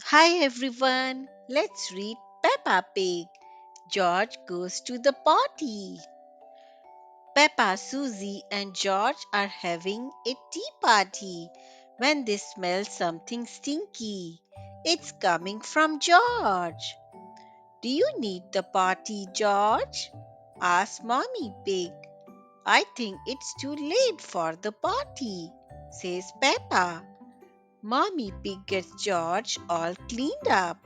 Hi everyone, let's read Peppa Pig. George goes to the potty. Peppa, Susie, and George are having a tea party when they smell something stinky. It's coming from George. Do you need the potty, George? Asked Mommy Pig. I think it's too late for the potty, says Peppa. Mommy Pig gets George all cleaned up.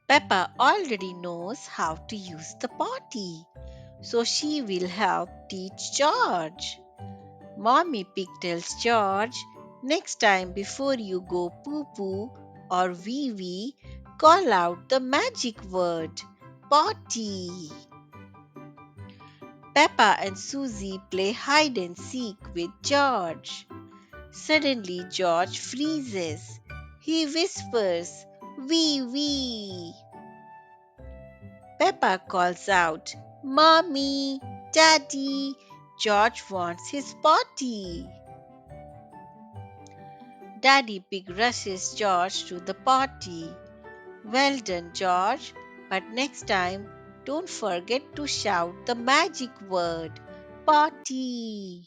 Peppa already knows how to use the potty, so she will help teach George. Mommy Pig tells George, next time before you go poo poo or wee wee, call out the magic word potty. Peppa and Susie play hide and seek with George. Suddenly, George freezes. He whispers, wee wee. Peppa calls out, Mommy, Daddy, George wants his potty. Daddy Pig rushes George to the potty. Well done, George, but next time don't forget to shout the magic word, potty.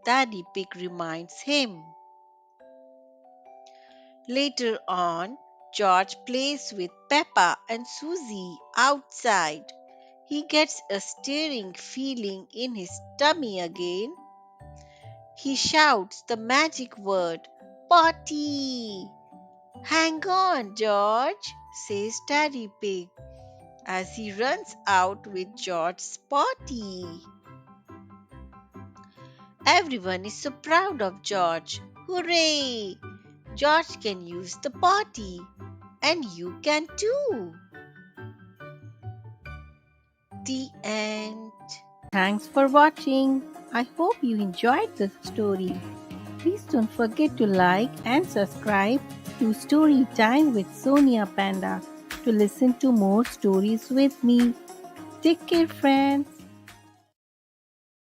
Daddy Pig reminds him. Later on, George plays with Peppa and Susie outside. He gets a stirring feeling in his tummy again. He shouts the magic word, potty. Hang on, George, says Daddy Pig as he runs out with George's potty. Everyone is so proud of George. Hooray! George can use the potty, and you can too. The end. Thanks for watching. I hope you enjoyed this story. Please don't forget to like and subscribe to Storytime with Sonia Panda to listen to more stories with me. Take care, friends.